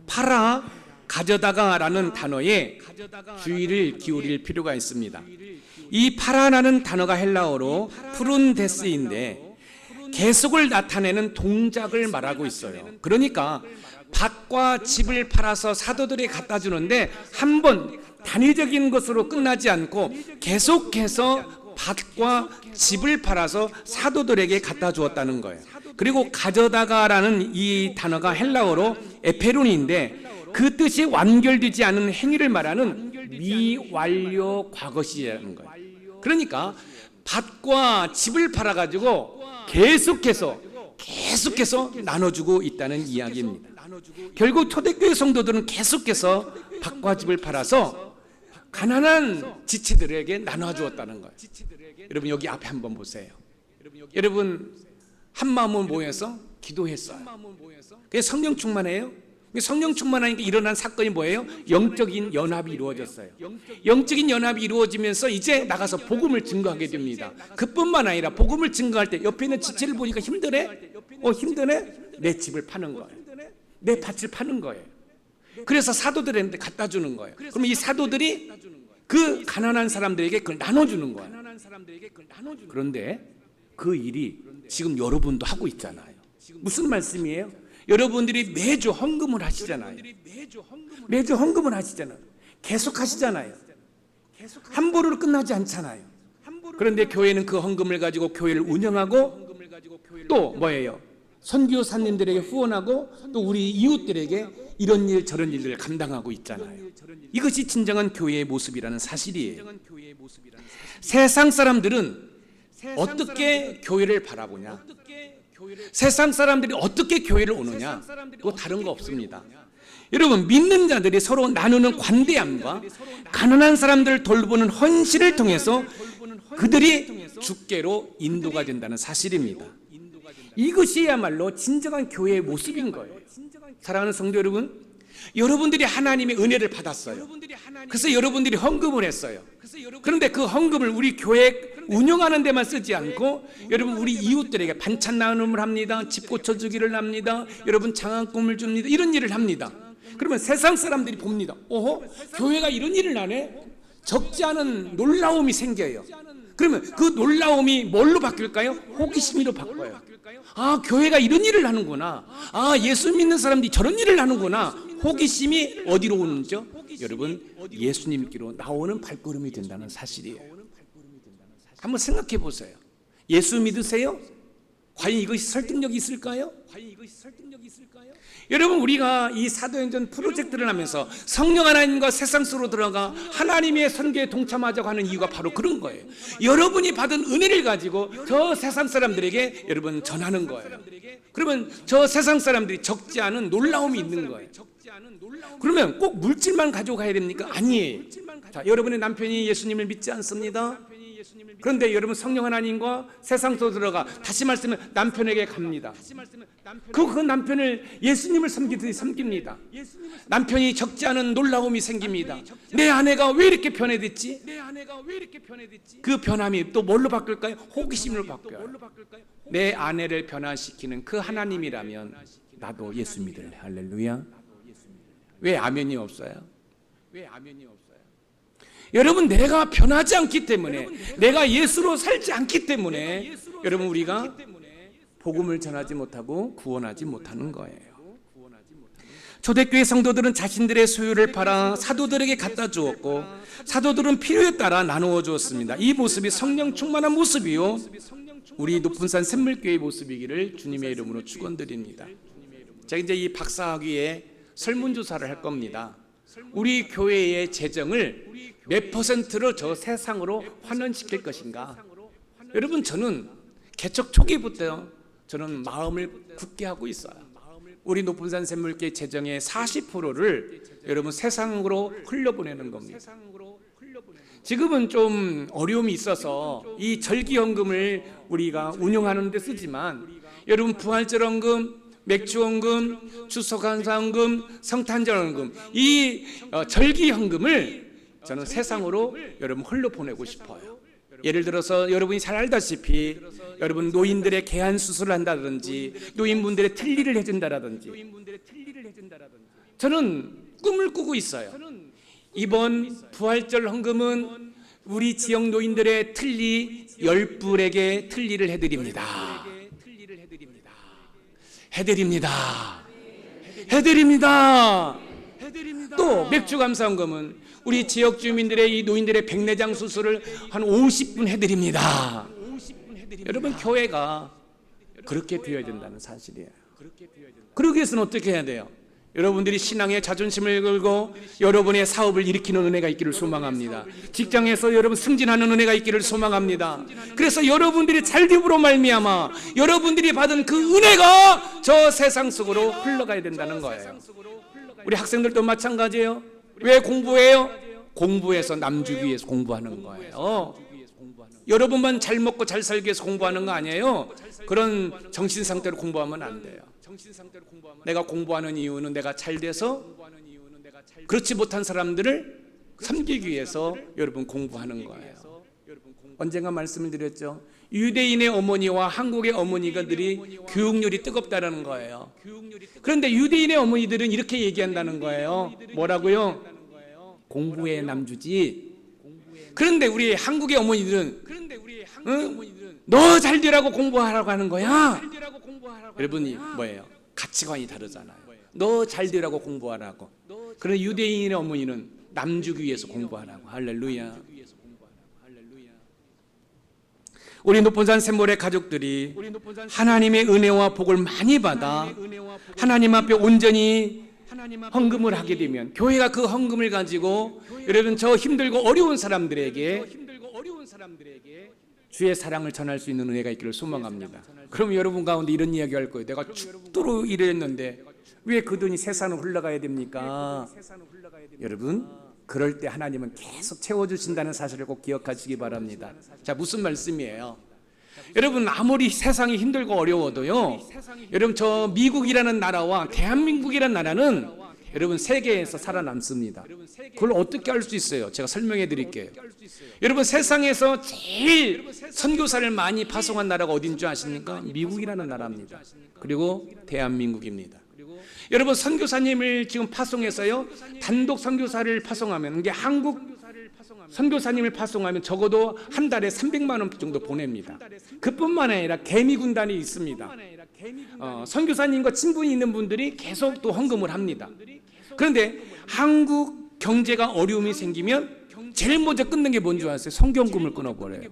팔아, 가져다가라는 단어에 주의를 기울일 필요가 있습니다. 이 파라라는 단어가 헬라어로 프룬데스인데 계속을 나타내는 동작을 말하고 있어요. 그러니까 밭과 집을 팔아서 사도들이 갖다 주는데 한 번 단위적인 것으로 끝나지 않고 계속해서 밭과 집을 팔아서 사도들에게 갖다 주었다는 거예요. 그리고 가져다가라는 이 단어가 헬라어로 에페론인데 그 뜻이 완결되지 않은 행위를 말하는 미완료 과거시라는 거예요. 그러니까 밭과 집을 팔아가지고 계속해서 계속해서 나눠주고 있다는 이야기입니다. 결국 초대교회 성도들은 계속해서 밭과 집을 팔아서 가난한 지체들에게 나눠주었다는 거예요. 여러분 여기 앞에 한번 보세요. 여러분 한 마음으로 모여서 기도했어요. 그게 성령 충만해요. 성령 충만하니까 일어난 사건이 뭐예요? 영적인 연합이 이루어졌어요. 영적인 연합이 이루어지면서 이제 나가서 복음을 증거하게 됩니다. 그뿐만 아니라 복음을 증거할 때 옆에 있는 지체를 보니까 힘드네? 힘드네? 내 집을 파는 거예요. 내 밭을 파는 거예요. 그래서 사도들한테 갖다 주는 거예요. 그럼 이 사도들이 그 가난한 사람들에게 그걸 나눠주는 거예요. 그런데 그 일이 지금 여러분도 하고 있잖아요. 무슨 말씀이에요? 여러분들이 매주 헌금을 하시잖아요. 매주 헌금을 하시잖아요. 계속 하시잖아요. 함부로 끝나지 않잖아요. 그런데 교회는 그 헌금을 가지고 교회를 운영하고 또 뭐예요? 선교사님들에게 후원하고 또 우리 이웃들에게 이런 일 저런 일들을 감당하고 있잖아요. 이것이 진정한 교회의 모습이라는 사실이에요. 세상 사람들은 어떻게 교회를 바라보냐? 세상 사람들이 어떻게 교회를 오느냐? 그거 다른 거 없습니다. 여러분 믿는 자들이 서로 나누는 관대함과 가난한 사람들을 돌보는 헌신을 통해서 그들이 주께로 인도가 된다는 사실입니다. 이것이야말로 진정한 교회의 모습인 거예요. 사랑하는 성도 여러분, 여러분들이 하나님의 은혜를 받았어요. 그래서 여러분들이 헌금을 했어요. 그런데 그 헌금을 우리 교회 운영하는 데만 쓰지 않고 여러분 우리 이웃들에게 반찬 나눔을 합니다. 집 고쳐주기를 합니다. 여러분 장학금을 줍니다. 이런 일을 합니다. 그러면 세상 사람들이 봅니다. 교회가 이런 일을 하네? 적지 않은 놀라움이 생겨요. 그러면 그 놀라움이 뭘로 바뀔까요? 호기심으로 바꿔요. 교회가 이런 일을 하는구나. 예수 믿는 사람들이 저런 일을 하는구나. 호기심이 어디로 오는죠? 여러분 예수님께로 나오는 발걸음이 된다는 사실이에요. 한번 생각해 보세요. 예수 믿으세요? 과연 이것이 설득력이 있을까요? 여러분 우리가 이 사도행전 프로젝트를 하면서 성령 하나님과 세상 속으로 들어가 하나님의 선교에 동참하자고 하는 이유가 바로 그런 거예요. 여러분이 받은 은혜를 가지고 저 세상 사람들에게 여러분 전하는 거예요. 그러면 저 세상 사람들이 적지 않은 놀라움이 있는 거예요. 그러면 꼭 물질만 가지고 가야 됩니까? 아니에요. 자, 여러분의 남편이 예수님을 믿지 않습니다. 그런데 여러분 성령 하나님과 세상 속으로 들어가 다시 말씀은 남편에게 갑니다. 그 남편을 예수님을 섬기듯이 섬깁니다. 남편이 적지 않은 놀라움이 생깁니다. 내 아내가 왜 이렇게 변해됐지? 그 변함이 또 뭘로 바뀔까요? 호기심으로 바뀌어요. 내 아내를 변화시키는 그 하나님이라면 나도 예수 믿을래. 할렐루야. 왜 아멘이 없어요? 여러분 내가 변하지 않기 때문에 내가 예수로 살지 않기 때문에 여러분 우리가 복음을 전하지 못하고 구원하지 못하는 거예요. 초대교회 성도들은 자신들의 소유를 팔아 사도들에게 갖다 주었고 사도들은 필요에 따라 나누어 주었습니다. 이 모습이 성령 충만한 모습이요 우리 높은 산 샘물교회의 모습이기를 주님의 이름으로 축원드립니다. 제가 이제 이 박사학위에 설문조사를 할 겁니다. 우리 교회의 재정을 몇 %로 저 세상으로 환원시킬 것인가? 여러분 저는 개척 초기부터 저는 마음을 굳게 하고 있어요. 우리 높은 산 샘물교회 재정의 40%를 여러분 세상으로 흘려보내는 겁니다. 지금은 좀 어려움이 있어서 이 절기헌금을 우리가 운영하는 데 쓰지만 여러분 부활절헌금, 맥주헌금, 추석감사헌금, 성탄절헌금 이 절기헌금을 저는 세상으로 여러분 흘려보내고 싶어요. 예를 들어서 여러분이 잘 알다시피 여러분 노인들의 개안 수술을 한다든지 노인분들의 틀니를 해준다라든지 저는 꿈을 꾸고 있어요. 이번 부활절 헌금은 우리 지역 노인들의 틀니 10불에게 틀니를 해드립니다. 또 맥주감사헌금은 우리 지역 주민들의 이 노인들의 백내장 수술을 한 50분 해드립니다. 여러분 교회가 그렇게 되어야 된다는 사실이에요. 그러기 위해서는 어떻게 해야 돼요? 여러분들이 신앙의 자존심을 걸고 여러분의 사업을 일으키는 은혜가 있기를 소망합니다. 직장에서 여러분 승진하는 은혜가 있기를 소망합니다. 그래서 여러분들이 잘됨으로 말미암아 여러분들이 받은 그 은혜가 저 세상 속으로 흘러가야 된다는 거예요. 우리 학생들도 마찬가지예요. 왜 공부해요? 공부해서 남 주기 위해서 공부하는 거예요. 여러분만 잘 먹고 잘 살기 위해서 공부하는 거 아니에요. 그런 정신 상태로 공부하면 안 돼요. 내가 공부하는 이유는 내가 잘 돼서 그렇지 못한 사람들을 섬기기 위해서 여러분 공부하는 거예요. 언젠가 말씀을 드렸죠. 유대인의 어머니와 한국의 어머니들이 교육열이 뜨겁다는 거예요. 그런데 유대인의 어머니들은 이렇게 얘기한다는 거예요. 뭐라고요? 공부에 남주지. 그런데 우리 한국의 어머니들은 너 잘 되라고 공부하라고 하는 거야. 여러분이 뭐예요? 가치관이 다르잖아요. 너 잘 되라고 공부하라고. 그런데 유대인의 어머니는 남 주기 위해서 공부하라고. 할렐루야. 우리 높은산 샘물의 가족들이 하나님의 은혜와 복을 많이 받아 하나님 앞에 온전히 헌금을 하게 되면 교회가 그 헌금을 가지고 여러분 저 힘들고 어려운 사람들에게 주의 사랑을 전할 수 있는 은혜가 있기를 소망합니다. 그럼 여러분 가운데 이런 이야기 할 거예요. 내가 죽도록 일했는데 왜 그 돈이 세상으로 흘러가야 됩니까? 여러분 그럴 때 하나님은 계속 채워주신다는 사실을 꼭 기억하시기 바랍니다. 자, 무슨 말씀이에요? 여러분 아무리 세상이 힘들고 어려워도요, 여러분 저 미국이라는 나라와 대한민국이라는 나라는 여러분 세계에서 살아남습니다. 그걸 어떻게 알 수 있어요? 제가 설명해 드릴게요. 여러분 세상에서 제일 선교사를 많이 파송한 나라가 어딘 줄 아십니까? 미국이라는 나라입니다. 그리고 대한민국입니다. 여러분 선교사님을 지금 파송해서요, 단독 선교사를 파송하면, 이게 한국 선교사님을 파송하면 적어도 한 달에 300만 원 정도 보냅니다. 그뿐만 아니라 개미군단이 있습니다. 선교사님과 친분이 있는 분들이 계속 또 헌금을 합니다. 그런데 한국 경제가 어려움이 생기면 제일 먼저 끊는 게 뭔지 아세요? 성경금을 끊어버려요.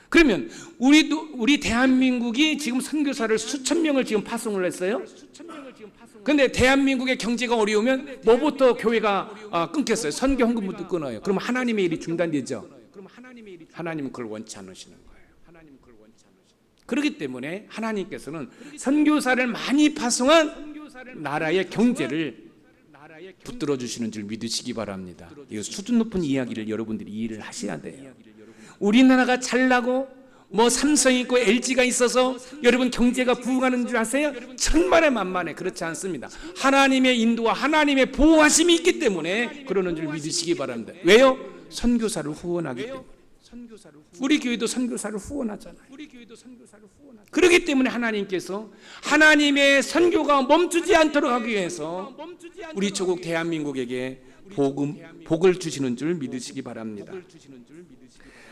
그러면 우리 대한민국이 지금 선교사를 수천 명을 지금 파송을 했어요. 그런데 대한민국의 경제가 어려우면 뭐부터 교회가 끊겠어요? 선교 헌금부터 끊어요. 그러면 하나님의 일이 중단되죠. 하나님은 그걸 원치 않으시는 거예요. 그렇기 때문에 하나님께서는 선교사를 많이 파송한 나라의 경제를 붙들어 주시는 줄 믿으시기 바랍니다. 이 수준 높은 이야기를 여러분들이 이해를 하셔야 돼요. 우리나라가 잘나고 뭐 삼성이 있고 LG가 있어서 여러분 경제가 부흥하는 줄 아세요? 천만에 만만에 그렇지 않습니다. 하나님의 인도와 하나님의 보호하심이 있기 때문에 그러는 줄 믿으시기 바랍니다. 왜요? 선교사를 후원하기 때문에. 우리 교회도 선교사를 후원하잖아요. 그렇기 때문에 하나님께서 하나님의 선교가 멈추지 않도록 하기 위해서 우리 조국 대한민국에게 복을 주시는 줄 믿으시기 바랍니다.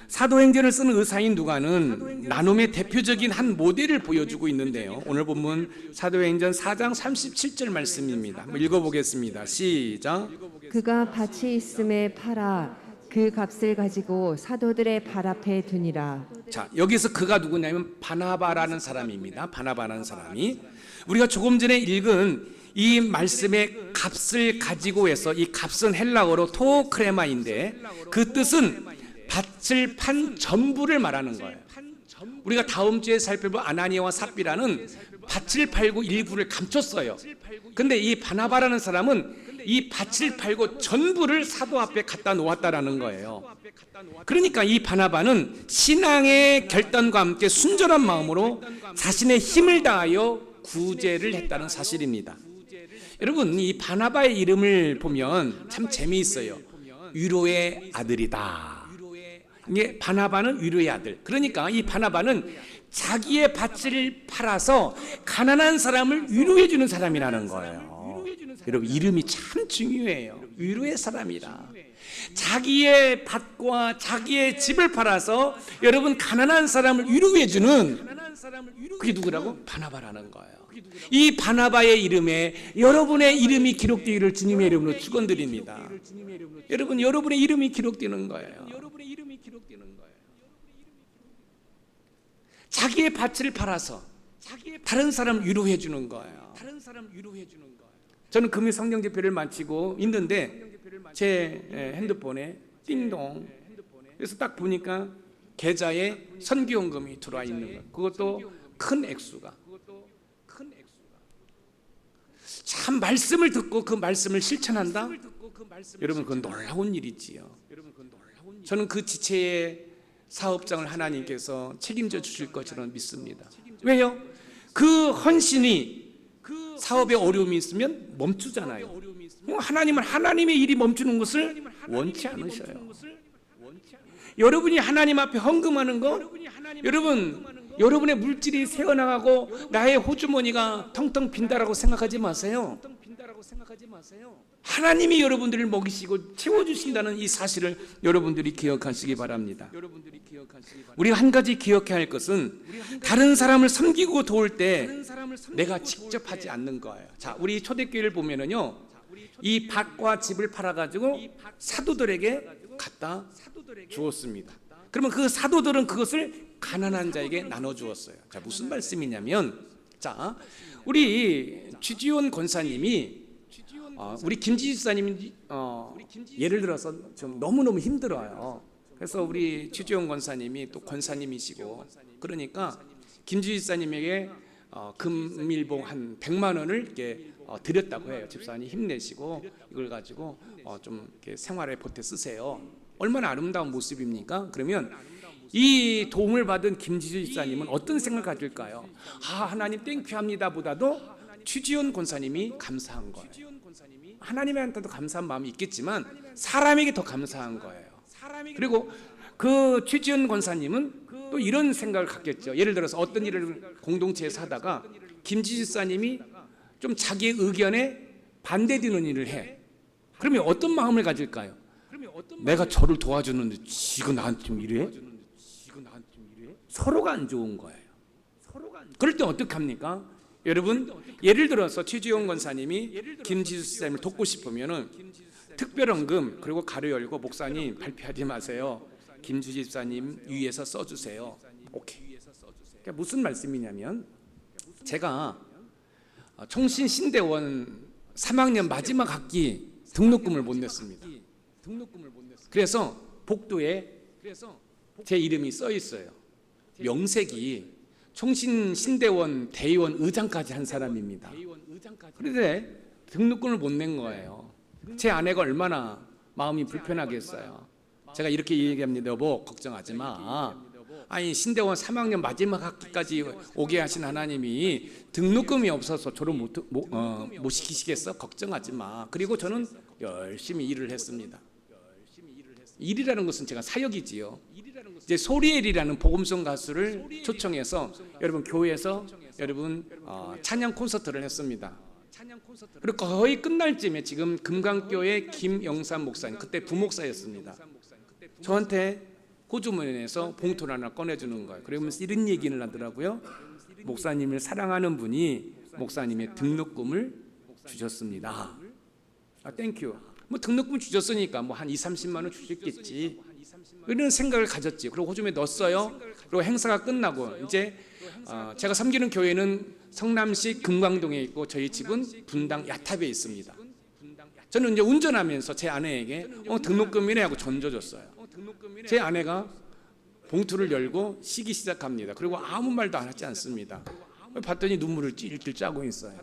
사도행전을 쓴 의사인 누가는 나눔의 대표적인 한 모델을 보여주고 있는데요. 오늘 본문 사도행전 4장 37절 말씀입니다. 한번 읽어보겠습니다. 시작. 그가 밭이 있음에 팔아 그 값을 가지고 사도들의 발 앞에 두니라. 자, 여기서 그가 누구냐면 바나바라는 사람입니다. 바나바라는 사람이 우리가 조금 전에 읽은 이 말씀의 값을 가지고 해서, 이 값은 헬라어로 토크레마인데 그 뜻은 밭을 판 전부를 말하는 거예요. 우리가 다음 주에 살펴볼 아나니아와 삽비라는 밭을 팔고 일부를 감췄어요. 근데 이 바나바라는 사람은 이 밭을 팔고 전부를 사도 앞에 갖다 놓았다라는 거예요. 그러니까 이 바나바는 신앙의 결단과 함께 순전한 마음으로 자신의 힘을 다하여 구제를 했다는 사실입니다. 여러분 이 바나바의 이름을 보면 참 재미있어요. 위로의 아들이다. 이게 바나바는 위로의 아들. 그러니까 이 바나바는 자기의 밭을 팔아서 가난한 사람을 위로해 주는 사람이라는 거예요. 여러분 이름이 참 중요해요. 위로의 사람이라. 자기의 밭과 자기의 집을 팔아서 여러분 가난한 사람을 위로해 주는, 그게 누구라고? 바나바라는 거예요. 이 바나바의 이름에 여러분의 이름이 기록되기를 주님의 이름으로 축원드립니다. 여러분 여러분의 이름이 기록되는 거예요. 자기의 밭을 팔아서 다른 사람을 위로해 주는 거예요. 다른 사람 위로해 주는 거예요. 저는 금요 성경 집회를 마치고 있는데 제 핸드폰에 띵동. 그래서 딱 보니까 계좌에 선교원금이 들어와 있는 거예요. 그것도 큰 액수가. 참 말씀을 듣고 그 말씀을 실천한다? 여러분 그건 놀라운 일이지요. 저는 그 지체의 사업장을 하나님께서 책임져 주실 것처럼 믿습니다. 왜요? 그 헌신이 사업에 어려움이 있으면 멈추잖아요. 하나님은 하나님의 일이 멈추는 것을 원치 않으셔요. 여러분이 하나님 앞에 헌금하는 거, 여러분의 물질이 새어나가고 나의 호주머니가 텅텅 빈다라고 생각하지 마세요. 하나님이 여러분들을 먹이시고 채워주신다는 이 사실을 여러분들이 기억하시기 바랍니다. 우리가 한 가지 기억해야 할 것은 다른 사람을 섬기고 도울 때 내가 직접 하지 않는 거예요. 자, 우리 초대교회를 보면은요, 이 밭과 집을 팔아가지고 사도들에게 갖다 주었습니다. 그러면 그 사도들은 그것을 가난한 자에게 나눠 주었어요. 자, 무슨 말씀이냐면, 자, 우리 주지원 권사님이 우리 김지희 집사님이 예를 들어서 좀 너무너무 힘들어요. 그래서 우리 주지원 권사님이 또 권사님이시고, 그러니까 김지희 집사님에게 금일봉 한 100만 원을 이렇게 드렸다고 해요. 집사님 힘내시고 이걸 가지고 좀 이렇게 생활에 보태 쓰세요. 얼마나 아름다운 모습입니까? 그러면 이 도움을 받은 김지희 집사님은 어떤 생각을 가질까요? 하나님 땡큐합니다 보다도 추지원 권사님이 감사한 거예요. 하나님한테도 감사한 마음이 있겠지만 사람에게 더 감사한 거예요. 그리고 그 추지원 권사님은 또 이런 생각을 갖겠죠. 예를 들어서 어떤 일을 공동체에서 하다가 김지희 집사님이 좀 자기의 의견에 반대되는 일을 해. 그러면 어떤 마음을 가질까요? 내가 저를 도와주는데 지가 나한테 좀 이래? 서로가 안 좋은 거예요. 그럴 때 어떻게 합니까? 여러분, 예를 들어서 최지용 권사님이 김지수 집사님을 돕고 싶으면은 특별헌금 그리고 가로 열고 목사님 발표하지 마세요. 김지수 집사님 위에서 써주세요. 오케이. 그러니까 무슨 말씀이냐면, 제가 청신 신대원 3학년 마지막 학기 등록금을 못 냈습니다. 그래서 복도에 제 이름이 써 있어요. 명색이 청신 신대원 대의원 의장까지 한 사람입니다. 그런데 등록금을 못 낸 거예요. 제 아내가 얼마나 마음이 불편하겠어요. 제가 이렇게 얘기합니다. 여보, 걱정하지 마. 아니, 신대원 3학년 마지막 학기까지 오게 하신 하나님이 등록금이 없어서 졸업 못 시키시겠어? 걱정하지 마. 그리고 저는 열심히 일을 했습니다. 일이라는 것은 제가 사역이지요. 이제 소리엘이라는 복음성 가수를 초청해서 여러분 교회에서 여러분 찬양 콘서트를 했습니다. 그리고 거의 끝날 쯤에 지금 금강교회 김영삼 목사님, 그때 부목사였습니다. 저한테 호주머니에서 봉투를 하나 꺼내주는 거예요. 그러면서 이런 얘기를 하더라고요. 목사님을 사랑하는 분이 목사님의 등록금을 주셨습니다. 땡큐. 뭐 등록금 주셨으니까 뭐 한 20-30만 원 주셨겠지, 이런 생각을 가졌지. 그리고 호주머니에 넣었어요. 그리고 행사가 끝나고 이제 제가 섬기는 교회는 성남시 금강동에 있고 저희 집은 분당 야탑에 있습니다. 저는 이제 운전하면서 제 아내에게 등록금이네 하고 던져줬어요. 제 아내가 봉투를 열고 쉬기 시작합니다. 그리고 아무 말도 안 하지 않습니다. 봤더니 눈물을 찔찔 짜고 있어요.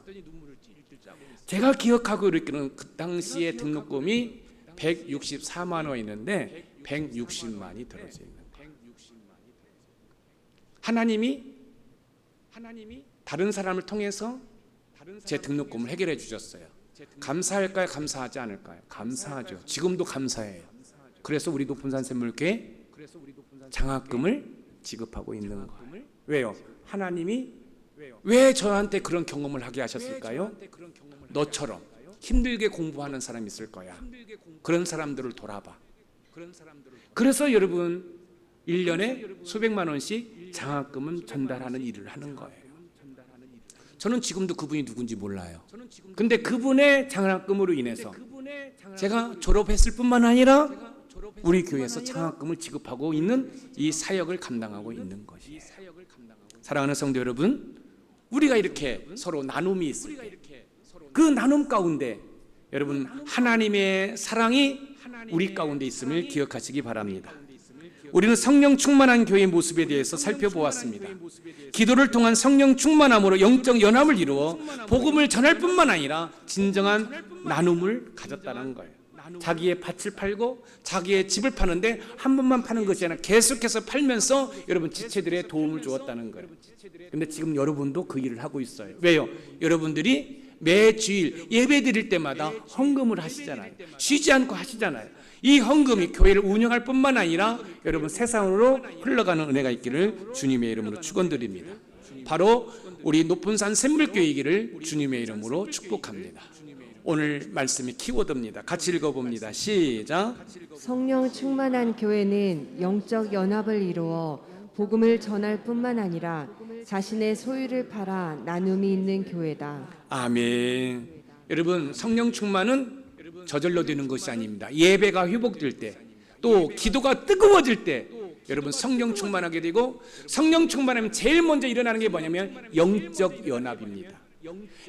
제가 기억하고 이르기는 그 당시에 등록금이 164만 원이었는데 160만이 들어져 있는 거예요. 하나님이 다른 사람을 통해서 제 등록금을 해결해 주셨어요. 감사할까요? 감사하지 않을까요? 감사하죠. 지금도 감사해요. 그래서 우리 높은산 샘물교회 장학금을 지급하고 있는 거예요. 왜요? 하나님이 왜 저한테 그런 경험을 하게 하셨을까요? 너처럼 힘들게 공부하는 사람이 있을 거야. 그런 사람들을 돌아봐. 그래서 여러분 1년에 수백만 원씩 장학금은 전달하는 일을 하는 거예요. 저는 지금도 그분이 누군지 몰라요. 근데 그분의 장학금으로 인해서 제가 졸업했을 뿐만 아니라 우리 교회에서 장학금을 지급하고 있는 이 사역을 감당하고 있는 것이에요. 사랑하는 성도 여러분, 우리가 이렇게 서로 나눔이 있을 때 그 나눔 가운데 여러분 하나님의 사랑이 우리 가운데 있음을 기억하시기 바랍니다. 우리는 성령 충만한 교회의 모습에 대해서 살펴보았습니다. 기도를 통한 성령 충만함으로 영적 연합을 이루어 복음을 전할 뿐만 아니라 진정한 나눔을 가졌다는 거예요. 자기의 밭을 팔고 자기의 집을 파는데 한 번만 파는 것이 아니라 계속해서 팔면서 여러분 지체들의 도움을 주었다는 거예요. 근데 지금 여러분도 그 일을 하고 있어요. 왜요? 여러분들이 매 주일 예배 드릴 때마다 헌금을 하시잖아요. 쉬지 않고 하시잖아요. 이 헌금이 교회를 운영할 뿐만 아니라 여러분 세상으로 흘러가는 은혜가 있기를 주님의 이름으로 축원드립니다. 바로 우리 높은산 샘물교회이기를 주님의 이름으로 축복합니다. 오늘 말씀이 키워드입니다. 같이 읽어봅니다. 시작. 성령 충만한 교회는 영적 연합을 이루어 복음을 전할 뿐만 아니라 자신의 소유를 팔아 나눔이 있는 교회다. 아멘. 여러분 성령 충만은 저절로 되는 것이 아닙니다. 예배가 회복될 때, 또 기도가 뜨거워질 때 여러분 성령 충만하게 되고, 성령 충만하면 제일 먼저 일어나는 게 뭐냐면 영적 연합입니다.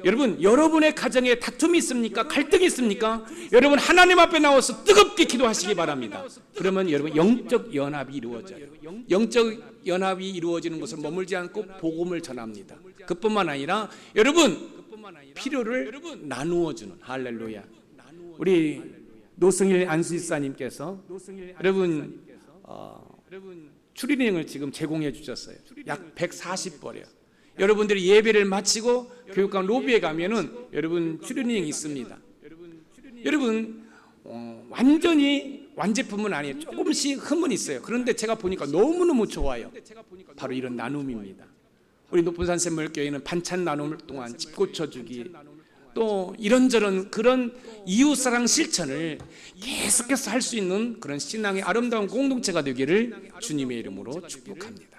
여러분 여러분의 가정에 다툼이 있습니까? 갈등이 있습니까? 여러분 하나님 앞에 나와서 뜨겁게 기도하시기 바랍니다. 그러면 여러분 영적 연합이 이루어져요. 영적 연합이 이루어지는 것을 머물지 않고 복음을 전합니다. 그뿐만 아니라 여러분 필요를 나누어주는, 할렐루야. 우리 노승일 안수집사님께서 여러분 추리닝을 지금 제공해 주셨어요. 약 140벌이요. 여러분들이 예배를 마치고 교육관 로비에 가면은 여러분 추리닝이 있습니다. 여러분 완전히 완제품은 아니에요. 조금씩 흠은 있어요. 그런데 제가 보니까 너무너무 좋아요. 바로 이런 나눔입니다. 우리 높은산 샘물교회는 반찬 나눔을 동안 집 고쳐주기, 또 이런저런 그런 이웃사랑 실천을 계속해서 할 수 있는 그런 신앙의 아름다운 공동체가 되기를 주님의 이름으로 축복합니다.